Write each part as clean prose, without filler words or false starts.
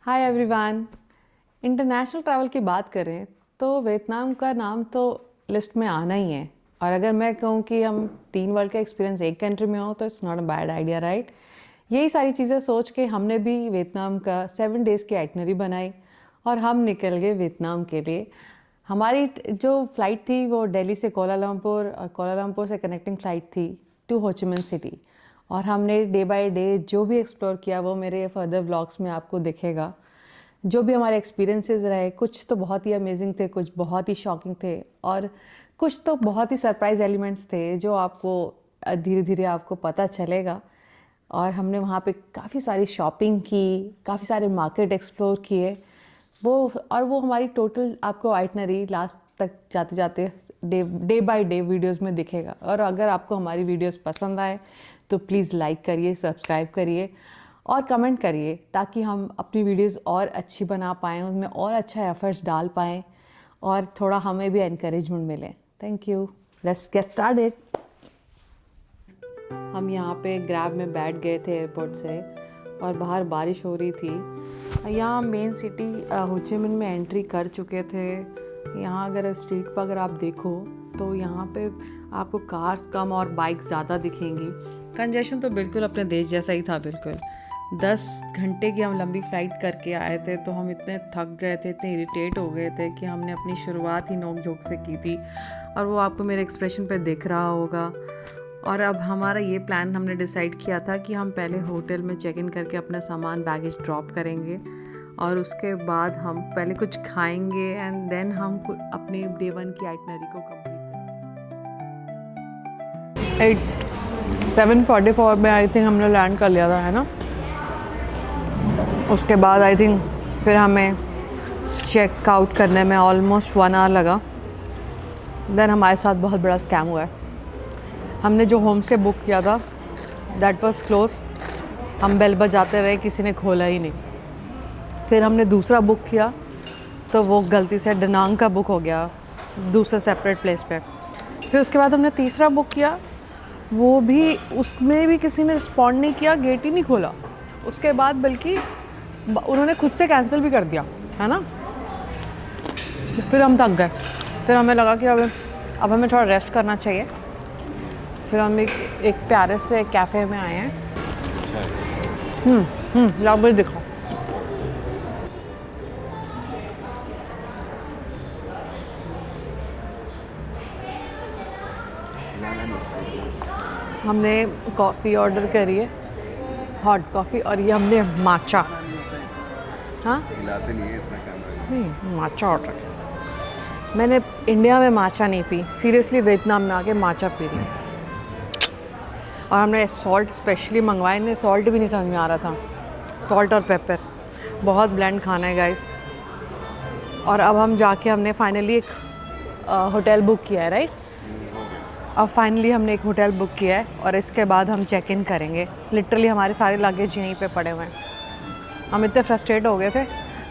Hi everyone. International travel की बात करें तो वियतनाम का नाम तो लिस्ट में आना ही है। और अगर मैं कहूँ कि हम 3 वर्ल्ड का एक्सपीरियंस एक कंट्री में हो तो it's not a bad idea, right. यही सारी चीज़ें सोच के हमने भी वियतनाम का 7 डेज़ की आइटनरी बनाई और हम निकल गए वियतनाम के लिए। हमारी जो फ़्लाइट थी वो दिल्ली से कोलालमपुर और कोलालमपुर से कनेक्टिंग फ़्लाइट थी टू हो ची मिन सिटी। और हमने डे बाय डे जो भी एक्सप्लोर किया वो मेरे फर्दर व्लॉग्स में आपको दिखेगा। जो भी हमारे एक्सपीरियंसेस रहे, कुछ तो बहुत ही अमेजिंग थे, कुछ बहुत ही शॉकिंग थे और कुछ तो बहुत ही सरप्राइज एलिमेंट्स थे जो आपको धीरे धीरे आपको पता चलेगा। और हमने वहाँ पे काफ़ी सारी शॉपिंग की, काफ़ी सारे मार्केट एक्सप्लोर किए। वो हमारी टोटल आपको आइटनरी लास्ट तक जाते जाते डे बाय डे वीडियोस में दिखेगा। और अगर आपको हमारी वीडियोस पसंद आए तो प्लीज़ लाइक करिए, सब्सक्राइब करिए और कमेंट करिए ताकि हम अपनी वीडियोस और अच्छी बना पाएँ, उनमें और अच्छा एफर्ट्स डाल पाएँ और थोड़ा हमें भी एनकरेजमेंट मिले। Thank you. Let's get started. हम यहाँ पे ग्रैब में बैठ गए थे एयरपोर्ट से और बाहर बारिश हो रही थी। यहाँ मेन सिटी हो ची मिन में एंट्री कर चुके थे। यहाँ अगर स्ट्रीट पर अगर आप देखो तो यहाँ पे आपको कार्स कम और बाइक ज़्यादा दिखेंगी। कंजेशन तो बिल्कुल अपने देश जैसा ही था। बिल्कुल 10 घंटे की हम लंबी फ़्लाइट करके आए थे तो हम इतने थक गए थे, इतने इरिटेट हो गए थे कि हमने अपनी शुरुआत ही नोक झोंक से की थी और वो आपको मेरे एक्सप्रेशन पे दिख रहा होगा। और अब हमारा ये प्लान हमने डिसाइड किया था कि हम पहले होटल में चेक इन करके अपना सामान बैगेज ड्रॉप करेंगे और उसके बाद हम पहले कुछ खाएंगे एंड देन हम अपने डे 1 की आइटनरी को कंप्लीट करेंगे। 7:44 में आई थिंक हमने लैंड कर लिया था, है ना। उसके बाद आई थिंक फिर हमें चेकआउट करने में ऑलमोस्ट 1 आवर लगा। देन हमारे साथ बहुत बड़ा स्कैम हुआ है। हमने जो होम स्टे बुक किया था दैट वाज क्लोज। हम बेल बजाते रहे, किसी ने खोला ही नहीं। फिर हमने दूसरा बुक किया तो वो गलती से डनांग का बुक हो गया दूसरे सेपरेट प्लेस पे। फिर उसके बाद हमने तीसरा बुक किया, वो भी उसमें भी किसी ने रिस्पॉन्ड नहीं किया, गेट ही नहीं खोला। उसके बाद बल्कि उन्होंने खुद से कैंसिल भी कर दिया, है ना। फिर हम थक गए। फिर हमें लगा कि अब हमें थोड़ा रेस्ट करना चाहिए। फिर हम एक प्यारे से कैफ़े में आए हैं। लाओ मुझे दिखाओ। हमने कॉफ़ी ऑर्डर करी है, हॉट कॉफ़ी, और ये हमने माचा, हाँ नहीं माचा ऑर्डर किया। मैंने इंडिया में माचा नहीं पी, सीरियसली वियतनाम में आके माचा पी रही हूँ। और हमने सॉल्ट स्पेशली मंगवाए, इन्हें सॉल्ट भी नहीं समझ में आ रहा था, सॉल्ट और पेपर। बहुत ब्लेंड खाना है गाइस। और अब हम जाके हमने फाइनली एक होटल बुक किया है, राइट। अब फाइनली हमने एक होटल बुक किया है और इसके बाद हम चेक इन करेंगे। लिटरली हमारे सारे लगेज यहीं पे पड़े हुए हैं। हम इतने फ्रस्ट्रेट हो गए थे,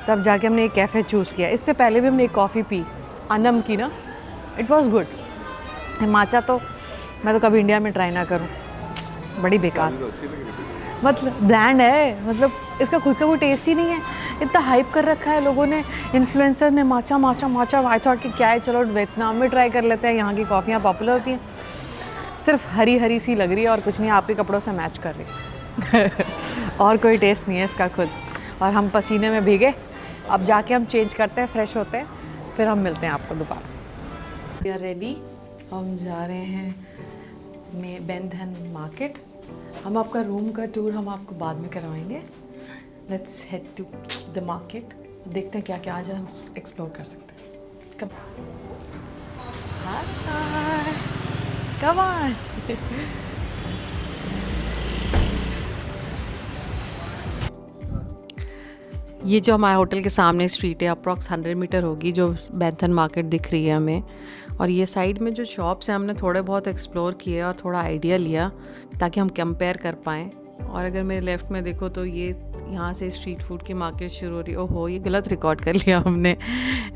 तब जाके हमने एक कैफ़े चूज़ किया। इससे पहले भी हमने एक कॉफ़ी पी अनम की ना, इट वाज गुड। माचा तो मैं तो कभी इंडिया में ट्राई ना करूँ, बड़ी बेकार, मतलब ब्रांड है, मतलब इसका खुद का कोई टेस्ट ही नहीं है। इतना हाइप कर रखा है लोगों ने, इन्फ्लुएंसर ने माचा माचा माचा। आई थॉट कि क्या है, चलो वियतनाम में ट्राई कर लेते हैं, यहाँ की कॉफ़ियाँ पॉपुलर होती हैं। सिर्फ हरी हरी सी लग रही है और कुछ नहीं, आपके कपड़ों से मैच कर रही है और कोई टेस्ट नहीं है इसका खुद। और हम पसीने में भीगे। अब जाके हम चेंज करते हैं, फ्रेश होते हैं, फिर हम मिलते हैं आपको दोबारा। We are ready. हम जा रहे हैं बेन थिएन मार्केट। हम आपका रूम का टूर हम आपको बाद में करवाएंगे। Let's head to the market, देखते हैं क्या क्या आज हम एक्सप्लोर कर सकते हैं। कम कम ऑन ये जो हमारे होटल के सामने स्ट्रीट है, अप्रॉक्स 100 मीटर होगी जो बेन थिएन मार्केट दिख रही है हमें। और ये साइड में जो शॉप्स हैं हमने थोड़े बहुत एक्सप्लोर किए और थोड़ा आइडिया लिया ताकि हम कंपेयर कर पाएँ। और अगर मेरे लेफ़्ट में देखो तो ये यहाँ से स्ट्रीट फूड की मार्केट शुरू हो रही है। ओहो, ये गलत रिकॉर्ड कर लिया हमने।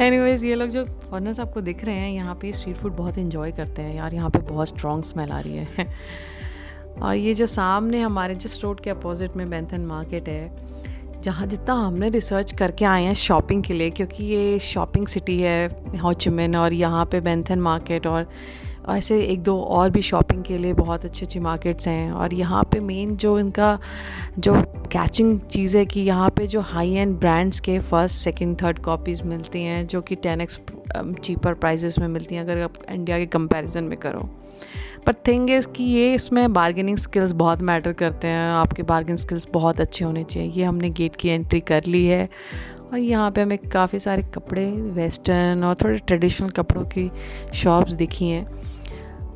एनीवेज, ये लोग जो फॉरेनर्स आपको दिख रहे हैं यहाँ पे स्ट्रीट फूड बहुत इन्जॉय करते हैं यार। यहाँ पे बहुत स्ट्रॉन्ग स्मेल आ रही है। और ये जो सामने हमारे जिस रोड के अपोजिट में बेन थिएन मार्केट है, जहाँ जितना हमने रिसर्च करके आए हैं शॉपिंग के लिए, क्योंकि ये शॉपिंग सिटी है हो ची मिन्ह, और यहाँ पे बेंथन मार्केट और ऐसे एक दो और भी शॉपिंग के लिए बहुत अच्छी अच्छी मार्केट्स हैं। और यहाँ पे मेन जो इनका जो कैचिंग चीज़ है कि यहाँ पे जो हाई एंड ब्रांड्स के फर्स्ट सेकंड थर्ड कॉपीज़ मिलती हैं, जो कि 10x चीपर प्राइजेस में मिलती हैं अगर आप इंडिया के कंपैरिजन में करो। पर थिंग इज़ कि ये इसमें बार्गेनिंग स्किल्स बहुत मैटर करते हैं, आपके बार्गेन स्किल्स बहुत अच्छे होने चाहिए। ये हमने गेट की एंट्री कर ली है और यहाँ पे हमें काफ़ी सारे कपड़े वेस्टर्न और थोड़े ट्रेडिशनल कपड़ों की शॉप्स दिखी हैं।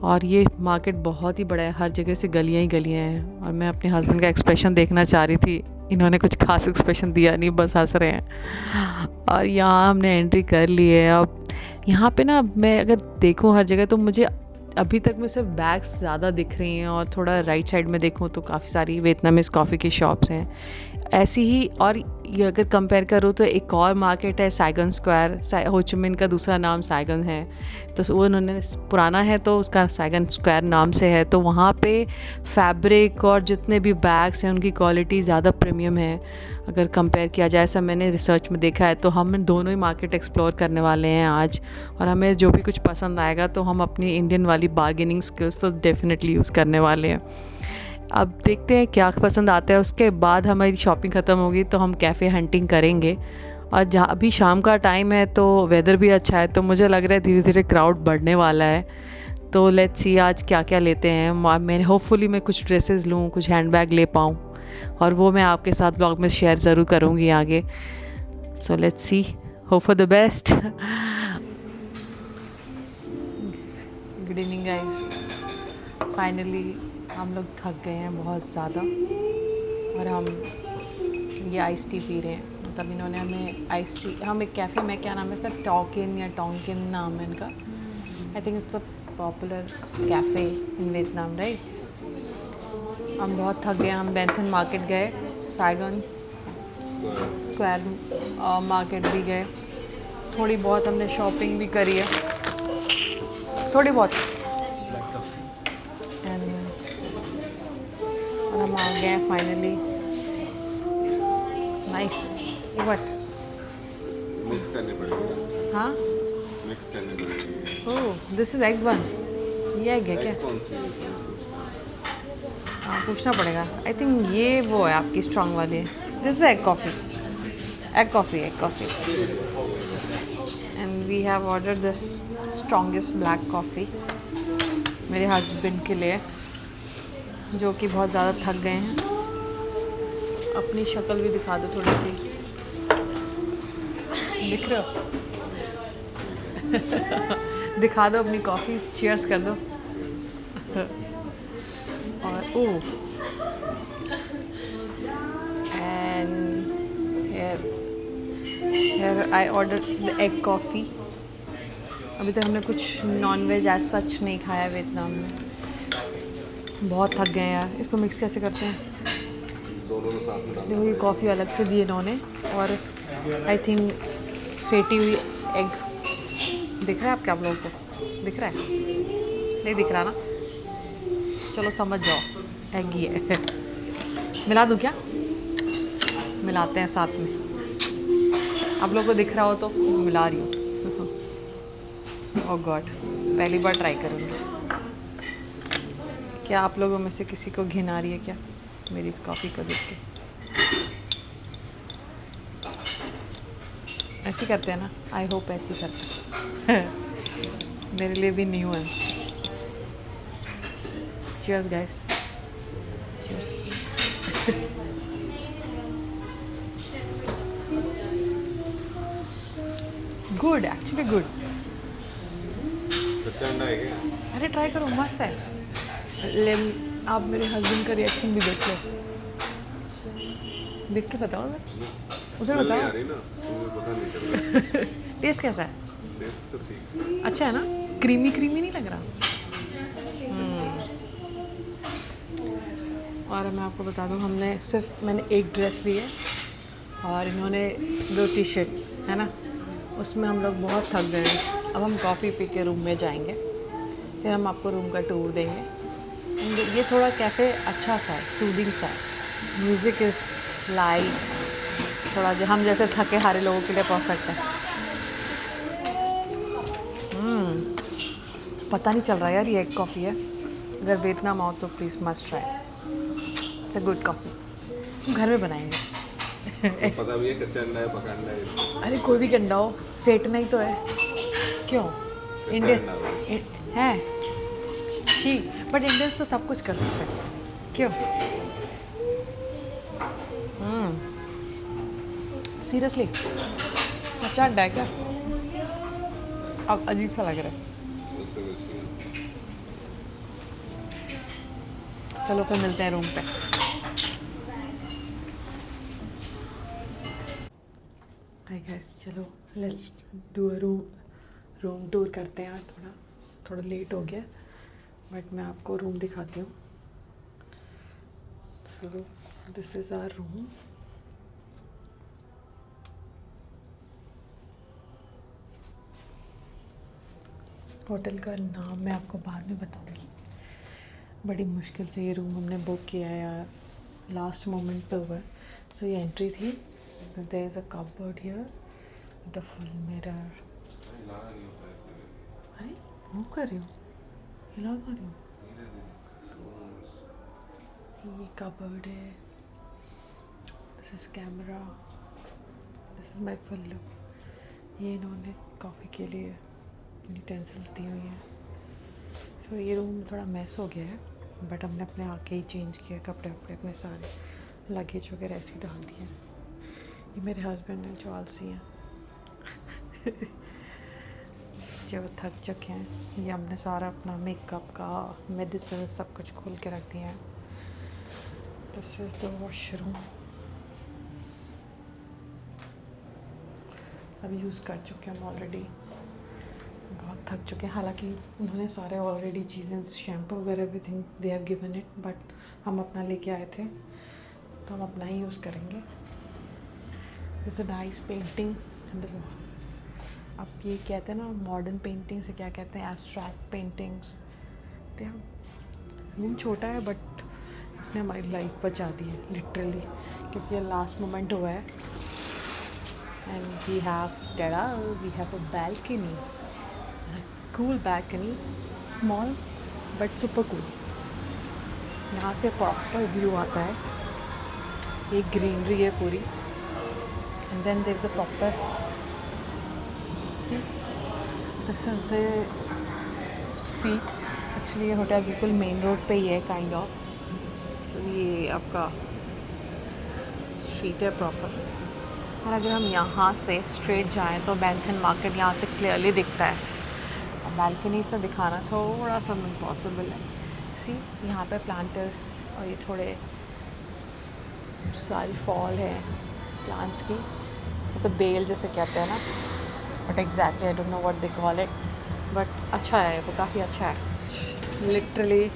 और ये मार्केट बहुत ही बड़ा है, हर जगह से गलियाँ ही गलियाँ हैं। और मैं अपने हस्बैंड का एक्सप्रेशन देखना चाह रही थी, इन्होंने कुछ खास एक्सप्रेशन दिया नहीं, बस हंस रहे हैं। और यहाँ हमने एंट्री कर ली है। अब यहाँ पे ना मैं अगर देखूँ हर जगह तो मुझे अभी तक में सिर्फ बैग्स ज़्यादा दिख रही हैं, और थोड़ा राइट साइड में देखूँ तो काफ़ी सारी वियतनामीज कॉफ़ी की शॉप्स हैं ऐसी ही। और ये अगर कंपेयर करूँ तो एक और मार्केट है साइगन स्क्वायर, हो ची मिन्ह का दूसरा नाम साइगन है, तो वो उन्होंने पुराना है तो उसका साइगन स्क्वायर नाम से है। तो वहाँ पे फैब्रिक और जितने भी बैग्स हैं उनकी क्वालिटी ज़्यादा प्रीमियम है अगर कंपेयर किया जाए, ऐसा मैंने रिसर्च में देखा है। तो हम दोनों ही मार्केट एक्सप्लोर करने वाले हैं आज, और हमें जो भी कुछ पसंद आएगा तो हम अपनी इंडियन वाली बार्गेनिंग स्किल्स तो डेफिनेटली यूज़ करने वाले हैं। अब देखते हैं क्या पसंद आता है, उसके बाद हमारी शॉपिंग ख़त्म होगी तो हम कैफ़े हंटिंग करेंगे। और जहाँ अभी शाम का टाइम है तो वेदर भी अच्छा है, तो मुझे लग रहा है धीरे धीरे क्राउड बढ़ने वाला है। तो लेट्स सी आज क्या क्या लेते हैं। मैं होपफुली मैं कुछ ड्रेसेस लूँ, कुछ हैंडबैग ले पाऊँ, और वो मैं आपके साथ ब्लॉग में शेयर ज़रूर करूँगी आगे। So let's see, hope for the best. Good evening guys, finally हम लोग थक गए हैं बहुत ज़्यादा, और हम ये आइस टी पी रहे हैं। मतलब इन्होंने हमें आइस टी, हम एक कैफ़े में, क्या नाम है इसका, टॉकिन या टोंकिन नाम है इनका, I think it's a popular cafe in Vietnam right. हम बहुत थक गए, हम बेंथन मार्केट गए, साइगन स्क्वायर मार्केट भी गए, थोड़ी बहुत हमने शॉपिंग भी करी है, थोड़ी बहुत, और हम आ गए फाइनली। नाइस, व्हाट मिक्स करनी पड़ेगी। हाँ, मिक्स करनी पड़ेगी। Oh this is egg one, ये एग है क्या? कौन सी? हाँ पूछना पड़ेगा, आई थिंक ये वो है आपकी स्ट्रॉन्ग वाली है। This is egg coffee, egg coffee, egg coffee. And we have order this strongest black coffee मेरे हस्बैंड के लिए, जो कि बहुत ज़्यादा थक गए हैं। अपनी शक्ल भी दिखा दो थोड़ी सी, दिख रहे हो? दिखा दो अपनी कॉफ़ी, चीयर्स कर दो। और oh, and here I order the egg coffee. अभी तक हमने कुछ नॉन वेज एज सच नहीं खाया वियतनाम में, बहुत थक गए यार। इसको मिक्स कैसे करते हैं? दोनों को साथ में डाल। देखो ये कॉफ़ी अलग से दी इन्होंने, और आई थिंक फेटी हुई एग। दिख रहा है आपके, आप लोगों को दिख रहा है? नहीं दिख रहा ना, चलो समझ जाओ, एग ही है। मिला दूँ क्या? मिलाते हैं साथ में, आप लोगों को दिख रहा हो तो मिला रही हूँ। ओह गॉड, पहली बार ट्राई करूँगी। क्या आप लोगों में से किसी को घिन आ रही है क्या मेरी इस कॉफ़ी को देख के? ऐसे करते हैं ना, आई होप ऐसे ही करते हैं। मेरे लिए भी न्यू है। Cheers guys, cheers. Good, actually good. अच्छा अंडा है क्या? अरे ट्राई करो, मस्त है। आप मेरे हस्बैंड का रिएक्शन भी देख लो, देख के बताओ ना, उधर नहीं आ बताओ। रही ना, मुझे पता नहीं चल रहा। टेस्ट कैसा है? टेस्ट तो ठीक। अच्छा है ना, क्रीमी क्रीमी नहीं लग रहा? और मैं आपको बता दूं, मैंने एक ड्रेस ली है और इन्होंने 2 टी शर्ट है ना, उसमें हम लोग बहुत थक गए हैं। अब हम कॉफ़ी पी के रूम में जाएंगे, फिर हम आपको रूम का टूर देंगे। ये थोड़ा कैफ़े अच्छा सा है, सूदिंग सा है, म्यूज़िक इज़ लाइट थोड़ा जो हम जैसे थके हारे लोगों के लिए परफेक्ट है। पता नहीं चल रहा यार ये एग कॉफ़ी है। अगर वियतनाम आओ तो please must try, it's a good coffee. घर में बनाएंगे। तो पता भी है कच्चा अंडा है पका अंडा है। अरे कोई भी गंडा हो, फेंटना ही तो है। क्यों? कच्चा इंडियन अंडा हो। है छी, बट इंडियंस तो सब कुछ कर सकते हैं। क्यों? सीरियसली अच्छा अंडा है क्या? अब अजीब सा लग रहा है। उससे कुछ नहीं। चलो फिर मिलते हैं रूम पे। हाय गाइस, चलो let's do a room tour करते हैं। आज थोड़ा लेट हो गया, बट मैं आपको रूम दिखाती हूँ। So this is our room. Hotel का नाम मैं आपको बाद में बताऊंगी। बड़ी मुश्किल से ये रूम हमने बुक किया है यार, लास्ट मोमेंट पे हुआ है। सो ये एंट्री थी, there is a cupboard here, the full mirror. अरे मूव कर रही हूँ, हिला कर रही हूँ। ये कपबोर्ड है, this is camera, this is my full look. ये इन्होंने कॉफ़ी के लिए यूटेंसिल्स दी हुई हैं। सो ये रूम थोड़ा मैस हो गया है, बट हमने अपने आके ही चेंज किया, कपड़े वपड़े अपने सारे लगेज वगैरह ऐसे ही डाल दिए। ये मेरे हस्बैंड हैं जो आलसी हैं जो थक चुके हैं। ये हमने सारा अपना मेकअप का मेडिसिन सब कुछ खोल के रख दिया है। दिस इज़ द वॉशरूम, सब यूज़ कर चुके हैं हम ऑलरेडी, बहुत थक चुके हैं। हालांकि उन्होंने सारे ऑलरेडी चीज़ें, शैम्पू वगैरह everything they have given it, but हम अपना लेके आए थे तो हम अपना ही यूज़ करेंगे। This a nice painting. अब ये कहते हैं ना मॉडर्न पेंटिंग से क्या कहते हैं, एब्स्ट्रैक्ट पेंटिंग्स। रूम छोटा है बट इसने हमारी लाइफ बचा दी है लिटरली, क्योंकि ये लास्ट मोमेंट हुआ है। And we have a balcony, cool balcony, small but super cool। यहाँ से प्रॉपर व्यू आता है, ये ग्रीनरी है पूरी, and then there is a proper sea, this is the street. Actually ये होटल बिल्कुल मेन रोड पे ही है काइंड ऑफ। सो ये आपका स्ट्रीट है प्रॉपर। और अगर हम यहाँ से स्ट्रेट जाएं तो बैंथन मार्केट यहाँ से क्लियरली दिखता है। बालकनी से दिखाना थोड़ा सा इम्पॉसिबल है। सी यहाँ पे प्लांटर्स और ये थोड़े सारी फॉल है प्लांट्स की, तो बेल जैसे कहते हैं ना, but exactly I don't know what they call it, but अच्छा है वो, काफ़ी अच्छा है। लिटरली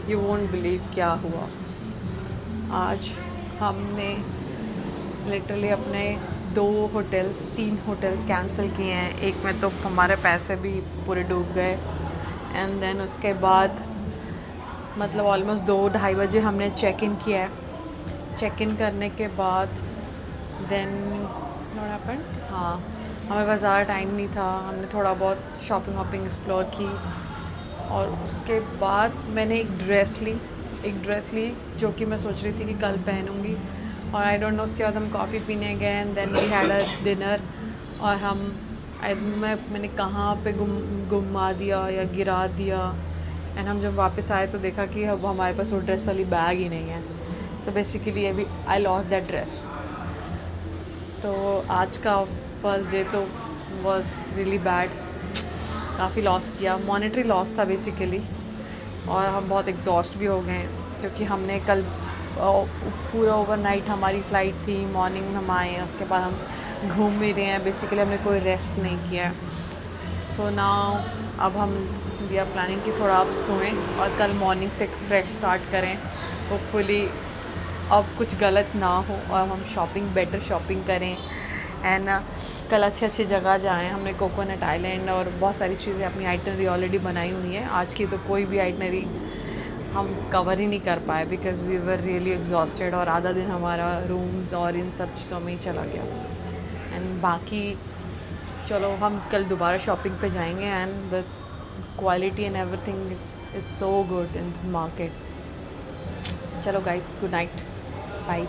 यू वोंट बिलीव क्या हुआ आज। हमने लिटरली अपने 3 होटल्स कैंसिल किए हैं। एक में तो हमारे पैसे भी पूरे डूब गए, एंड देन उसके बाद मतलब ऑलमोस्ट 2-2:30 बजे हमने चेक इन किया है। चेक इन करने के बाद देन व्हाट हैपेंड, हाँ हमें पास ज़्यादा टाइम नहीं था, हमने थोड़ा बहुत शॉपिंग वॉपिंग एक्सप्लोर की, और उसके बाद मैंने एक ड्रेस ली जो कि मैं सोच रही थी कि कल पहनूंगी, और आई डोंट नो उसके बाद हम कॉफ़ी पीने गए and then we had a dinner, और मैंने कहाँ पे गुमा दिया या गिरा दिया, एंड हम जब वापस आए तो देखा कि अब हमारे पास वो ड्रेस वाली बैग ही नहीं है। सो बेसिकली अभी आई लॉस्ट दैट ड्रेस। तो आज का फर्स्ट डे तो वॉज रियली बैड, काफ़ी लॉस किया, मॉनेटरी लॉस था बेसिकली, और हम बहुत एग्जॉस्ट भी हो गए क्योंकि हमने कल पूरा ओवरनाइट हमारी फ़्लाइट थी, मॉर्निंग में हम आए हैं, उसके बाद हम घूम भी रहे हैं, बेसिकली हमने कोई रेस्ट नहीं किया। सो नाउ अब हम वी आर प्लानिंग कि थोड़ा अब सोएं और कल मॉर्निंग से फ्रेश स्टार्ट करें। होपफुली अब कुछ गलत ना हो और हम बेटर शॉपिंग करें, एंड कल अच्छी जगह जाएं। हमने कोकोनट आइलैंड और बहुत सारी चीज़ें अपनी आइटनरी ऑलरेडी बनाई हुई है, आज की तो कोई भी आइटनरी हम कवर ही नहीं कर पाए because we were really exhausted, और आधा दिन हमारा रूम्स और इन सब चीज़ों में ही चला गया। एंड बाकी चलो हम कल दोबारा शॉपिंग पे जाएंगे and the quality and everything is so good in market. चलो गाइस, गुड नाइट, बाय।